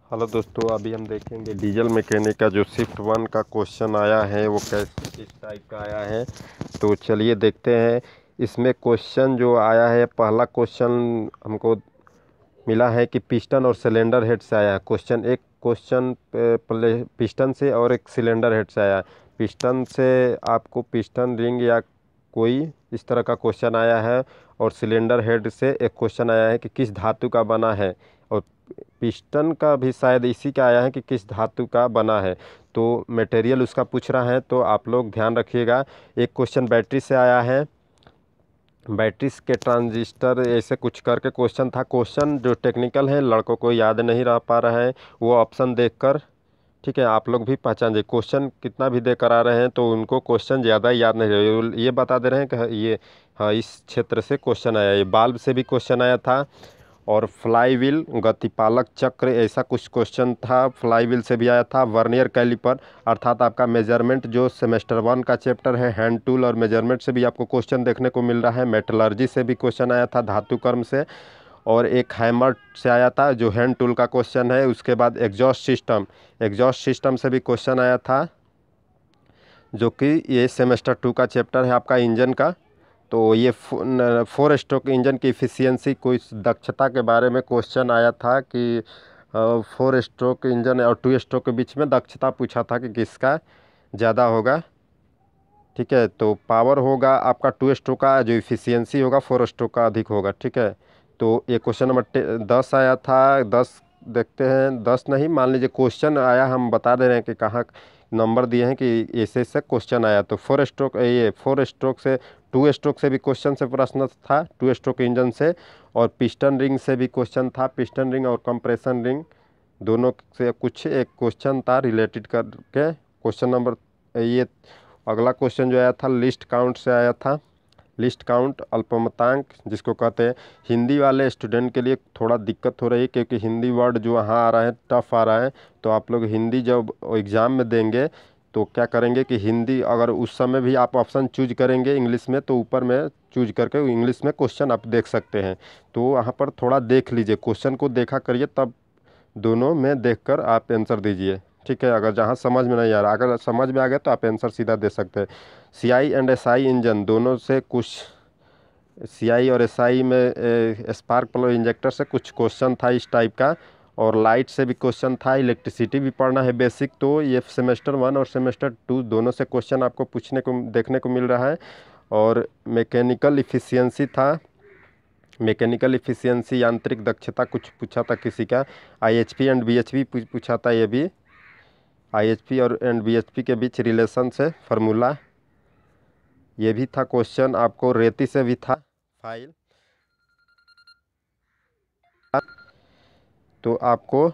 Hello दोस्तों, अभी हम देखेंगे डीजल मैकेनिक का जो शिफ्ट 1 का क्वेश्चन आया है वो कैसे किस टाइप का आया है। तो चलिए देखते हैं। इसमें क्वेश्चन जो आया है, पहला क्वेश्चन हमको मिला है कि पिस्टन और सिलेंडर हेड से आया है। एक क्वेश्चन पिस्टन से और एक सिलेंडर हेड से आया है। पिस्टन से आपको पिस्टन रिंग या कोई इस तरह का क्वेश्चन आया है, और सिलेंडर हेड से एक क्वेश्चन आया है कि किस धातु का बना है, और पिस्टन का भी शायद इसी का आया है कि किस धातु का बना है। तो मटेरियल उसका पूछ रहा है, तो आप लोग ध्यान रखिएगा। एक क्वेश्चन बैटरी से आया है, बैटरी के ट्रांजिस्टर ऐसे कुछ करके क्वेश्चन था। क्वेश्चन जो टेक्निकल है, लड़कों को याद नहीं रह पा रहा है, वो ऑप्शन देखकर ठीक है आप लोग भी पहचान जाइए। क्वेश्चन कितना भी देकर आ रहे हैं तो उनको क्वेश्चन ज़्यादा याद नहीं रहे, ये बता दे रहे हैं कि ये हाँ इस क्षेत्र से क्वेश्चन आया। ये बाल्ब से भी क्वेश्चन आया था, और फ्लाईव्हील गतिपालक चक्र ऐसा कुछ क्वेश्चन था, फ्लाईव्हील से भी आया था। वर्नियर कैलिपर अर्थात आपका मेजरमेंट जो सेमेस्टर 1 का चैप्टर है, हैंड टूल और मेजरमेंट से भी आपको क्वेश्चन देखने को मिल रहा है। मेटलर्जी से भी क्वेश्चन आया था, धातु कर्म से। और एक हैमर से आया था जो हैंड टूल का क्वेश्चन है। उसके बाद एग्जॉस्ट सिस्टम से भी क्वेश्चन आया था, जो कि ये सेमेस्टर 2 का चैप्टर है आपका इंजन का। तो ये 4 स्ट्रोक इंजन की इफ़िशियंसी कोई दक्षता के बारे में क्वेश्चन आया था कि 4 स्ट्रोक इंजन और 2 स्ट्रोक के बीच में दक्षता पूछा था कि किसका ज़्यादा होगा। ठीक है, तो पावर होगा आपका 2 स्ट्रोक का, जो इफ़िशियंसी होगा 4 स्ट्रोक का अधिक होगा। ठीक है, तो ये क्वेश्चन नंबर 10 आया था। 10 देखते हैं, 10 नहीं मान लीजिए क्वेश्चन आया, हम बता दे रहे हैं कि कहाँ नंबर दिए हैं कि ऐसे ऐसे क्वेश्चन आया। तो 4 स्ट्रोक से 2 स्ट्रोक से भी क्वेश्चन से प्रश्न था, 2 स्ट्रोक इंजन से। और पिस्टन रिंग से भी क्वेश्चन था, पिस्टन रिंग और कंप्रेशन रिंग दोनों से कुछ एक क्वेश्चन था रिलेटेड करके। क्वेश्चन नंबर ये अगला क्वेश्चन जो आया था लिस्ट काउंट से आया था। लिस्ट काउंट अल्पमतांक जिसको कहते हैं, हिंदी वाले स्टूडेंट के लिए थोड़ा दिक्कत हो रही है, क्योंकि हिंदी वर्ड जो वहाँ आ रहा है टफ आ रहा है। तो आप लोग हिंदी जब एग्ज़ाम में देंगे तो क्या करेंगे कि हिंदी अगर उस समय भी आप ऑप्शन चूज करेंगे इंग्लिश में, तो ऊपर में चूज करके इंग्लिश में क्वेश्चन आप देख सकते हैं। तो वहाँ पर थोड़ा देख लीजिए, क्वेश्चन को देखा करिए, तब दोनों में देखकर आप आंसर दीजिए। ठीक है, अगर जहाँ समझ में नहीं आ रहा, अगर समझ में आ गया तो आप आंसर सीधा दे सकते हैं। सीआई एंड एसआई इंजन दोनों से कुछ, सीआई और एसआई में स्पार्क प्लग इंजेक्टर से कुछ क्वेश्चन था इस टाइप का। और लाइट से भी क्वेश्चन था, इलेक्ट्रिसिटी भी पढ़ना है बेसिक। तो ये सेमेस्टर 1 और सेमेस्टर 2 दोनों से क्वेश्चन आपको पूछने को देखने को मिल रहा है। और मैकेनिकल इफ़िशियंसी था, मैकेनिकल इफ़िशियंसी यांत्रिक दक्षता कुछ पूछा था किसी का। आईएचपी एंड बीएचपी पूछा था, ये भी आईएचपी और एंड बीएचपी के बीच रिलेशन से फार्मूला, ये भी था क्वेश्चन आपको। रेती से भी था फाइल, तो आपको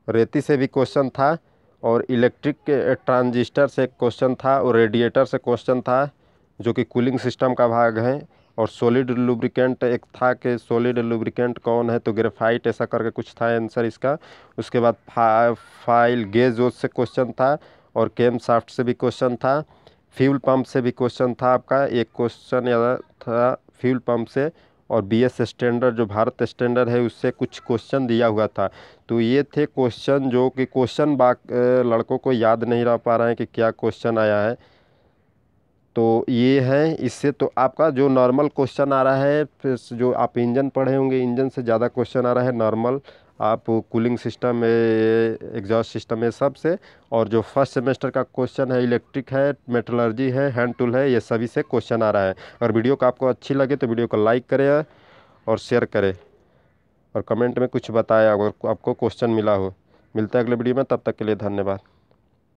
रेती से भी क्वेश्चन था। और इलेक्ट्रिक के ट्रांजिस्टर से क्वेश्चन था, और रेडिएटर से क्वेश्चन था जो कि कूलिंग सिस्टम का भाग है। और सॉलिड लुब्रिकेंट एक था कि सॉलिड लुब्रिकेंट कौन है, तो ग्रेफाइट ऐसा करके कुछ था आंसर इसका। उसके बाद फाइल गेज ओज से क्वेश्चन था, और केम साफ्ट से भी क्वेश्चन था। फ्यूल पंप से भी क्वेश्चन था आपका, एक क्वेश्चन याद था फ्यूल पंप से। और बीएस स्टैंडर्ड जो भारत स्टैंडर्ड है उससे कुछ क्वेश्चन दिया हुआ था। तो ये थे क्वेश्चन जो कि क्वेश्चन लड़कों को याद नहीं रह पा रहे हैं कि क्या क्वेश्चन आया है। तो ये है, इससे तो आपका जो नॉर्मल क्वेश्चन आ रहा है, फिर जो आप इंजन पढ़े होंगे इंजन से ज़्यादा क्वेश्चन आ रहा है नॉर्मल, आप कूलिंग सिस्टम में एग्जॉस्ट सिस्टम में सब से। और जो फर्स्ट सेमेस्टर का क्वेश्चन है इलेक्ट्रिक है, मेटलर्जी है, हैंड टूल है, ये सभी से क्वेश्चन आ रहा है। अगर वीडियो को आपको अच्छी लगे तो वीडियो को लाइक करें और शेयर करें, और कमेंट में कुछ बताएं अगर आपको क्वेश्चन मिला हो। मिलता है अगले वीडियो में, तब तक के लिए धन्यवाद।